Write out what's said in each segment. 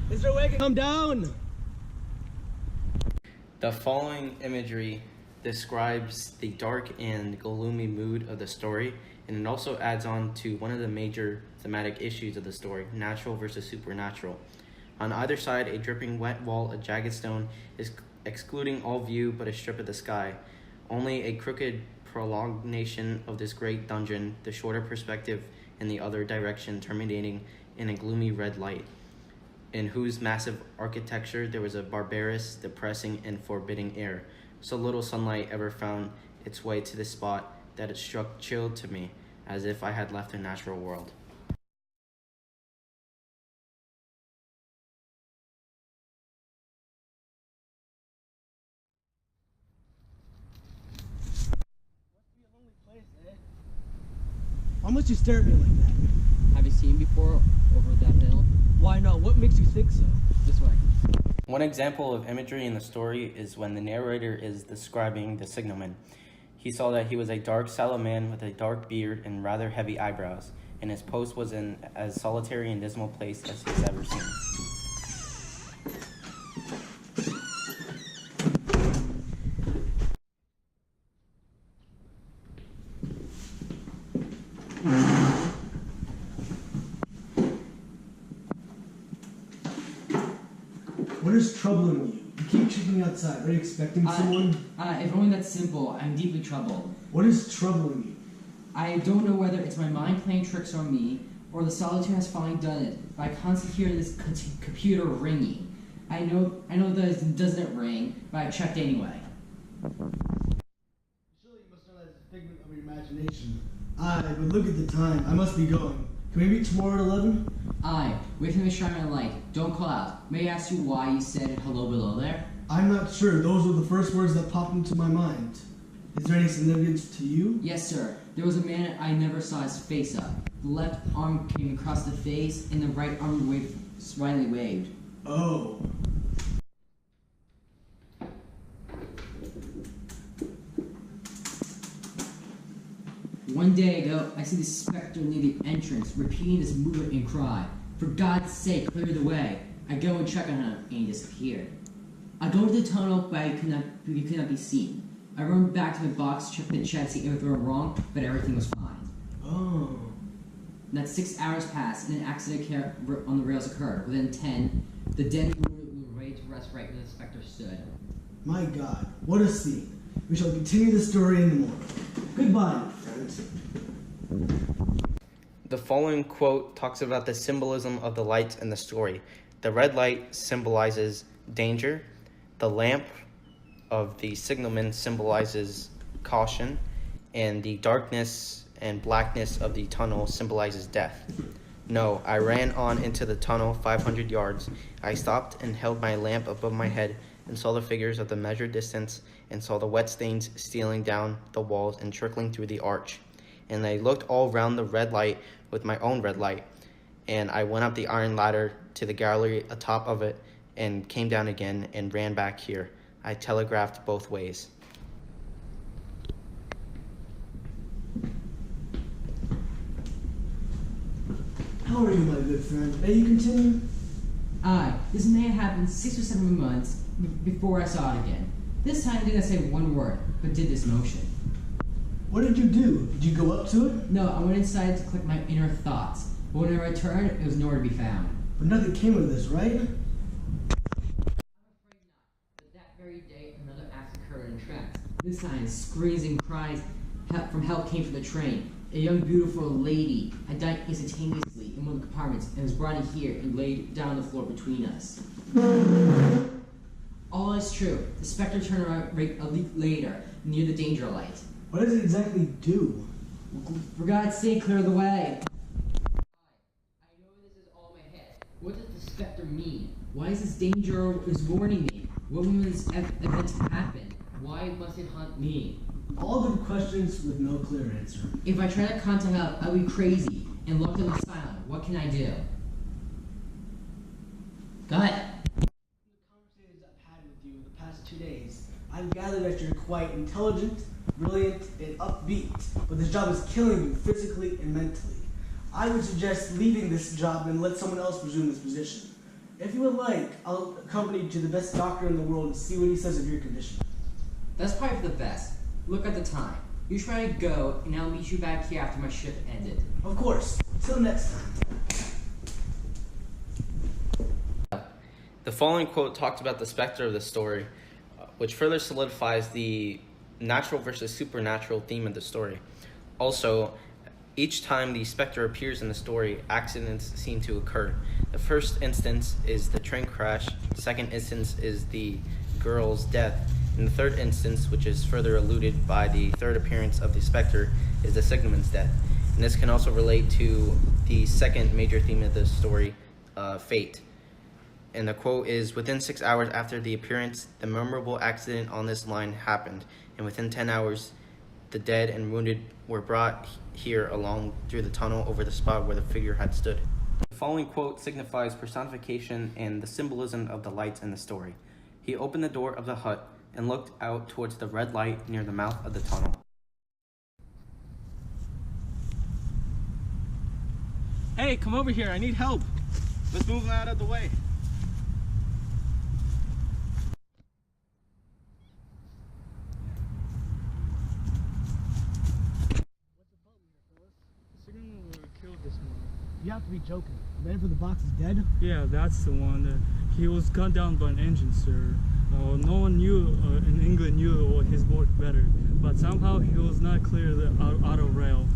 Is there a way I can come down? The following imagery describes the dark and gloomy mood of the story, and it also adds on to one of the major thematic issues of the story, natural versus supernatural. On either side, a dripping wet wall of jagged stone is excluding all view but a strip of the sky. Only a crooked prolongation of this great dungeon, the shorter perspective in the other direction terminating in a gloomy red light, in whose massive architecture there was a barbarous, depressing, and forbidding air. So little sunlight ever found its way to this spot that it struck chill to me, as if I had left a natural world. Why must you stare at me like that? Have you seen before over that hill? Why not? What makes you think so? This way. One example of imagery in the story is when the narrator is describing the signalman. He saw that he was a dark, sallow man with a dark beard and rather heavy eyebrows, and his post was in as solitary and dismal place as he's ever seen. What is troubling you? You keep checking outside. Are you expecting someone? If only that's simple, I'm deeply troubled. What is troubling you? I don't know whether it's my mind playing tricks on me, or the solitude has finally done it, but I constantly hear this computer ringing. I know that it doesn't ring, but I checked anyway. Surely you must know that it's a figment of your imagination. But look at the time. I must be going. Can we meet tomorrow at 11? Wait for me to shine my light. Don't call out. May I ask you why you said hello below there? I'm not sure. Those were the first words that popped into my mind. Is there any significance to you? Yes, sir. There was a man I never saw his face up. The left arm came across the face, and the right arm slightly waved. Oh. One day ago, I see the specter near the entrance, repeating this movement and cry, "For God's sake, clear the way." I go and check on him, and he disappeared. I go to the tunnel, but he could not be seen. I run back to my box, check the chat, see everything went wrong, but everything was fine. Oh. And that 6 hours passed, and an accident on the rails occurred. Within 10, the dead were ready to rest right where the specter stood. My God, what a scene. We shall continue the story in the morning. Goodbye, friends. The following quote talks about the symbolism of the lights in the story. The red light symbolizes danger. The lamp of the signalman symbolizes caution. And the darkness and blackness of the tunnel symbolizes death. No, I ran on into the tunnel 500 yards. I stopped and held my lamp above my head and saw the figures of the measured distance and saw the wet stains stealing down the walls and trickling through the arch. And I looked all round the red light with my own red light, and I went up the iron ladder to the gallery atop of it and came down again and ran back here. I telegraphed both ways. How are you, my good friend? May you continue? This may have happened 6 or 7 months before I saw it again. This time I didn't say one word, but did this motion. What did you do? Did you go up to it? No, I went inside to collect my inner thoughts, but when I returned, it was nowhere to be found. But nothing came of this, right? I'm afraid not, but that very day, another act occurred in tracks. This time, screams and cries from help came from the train. A young, beautiful lady had died instantaneously in one of the compartments and was brought in here and laid down on the floor between us. All is true. The specter turned around a week later, near the danger light. What does it exactly do? For God's sake, clear the way. I know this is all in my head. What does the specter mean? Why is this danger is warning me? When will this event happen? Why must it haunt me? All good questions with no clear answer. If I try to contact help, I'll be crazy and locked in the asylum. What can I do? Go ahead. The conversations I've had with you the past 2 days, I've gathered that you're quite intelligent, brilliant, and upbeat, but this job is killing you physically and mentally. I would suggest leaving this job and let someone else resume this position. If you would like, I'll accompany you to the best doctor in the world and see what he says of your condition. That's probably for the best. Look at the time. You try to go, and I'll meet you back here after my shift ended. Of course. Till next time. The following quote talks about the specter of the story, which further solidifies the natural versus supernatural theme of the story. Also, each time the specter appears in the story, accidents seem to occur. The first instance is the train crash, the second instance is the girl's death, and the third instance, which is further alluded by the third appearance of the specter, is the signalman's death. And this can also relate to the second major theme of the story, fate. And the quote is, "Within 6 hours after the appearance, the memorable accident on this line happened, and within 10 hours, the dead and wounded were brought here along through the tunnel over the spot where the figure had stood." The following quote signifies personification and the symbolism of the lights in the story. "He opened the door of the hut and looked out towards the red light near the mouth of the tunnel." Hey, come over here. I need help. Let's move out of the way. The signalman killed this man. You have to be joking. The man for the box is dead? Yeah, that's the one. He was gunned down by an engine, sir. No one knew in England knew his work better, but somehow he was not cleared out of rail.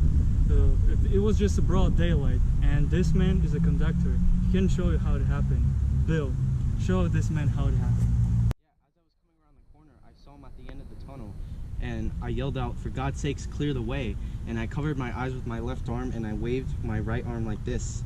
It was just a broad daylight, and this man is a conductor. He can show you how it happened. Bill, show this man how it happened. Yeah, as I was coming around the corner, I saw him at the end of the tunnel, and I yelled out, "For God's sakes, clear the way!" And I covered my eyes with my left arm, and I waved my right arm like this.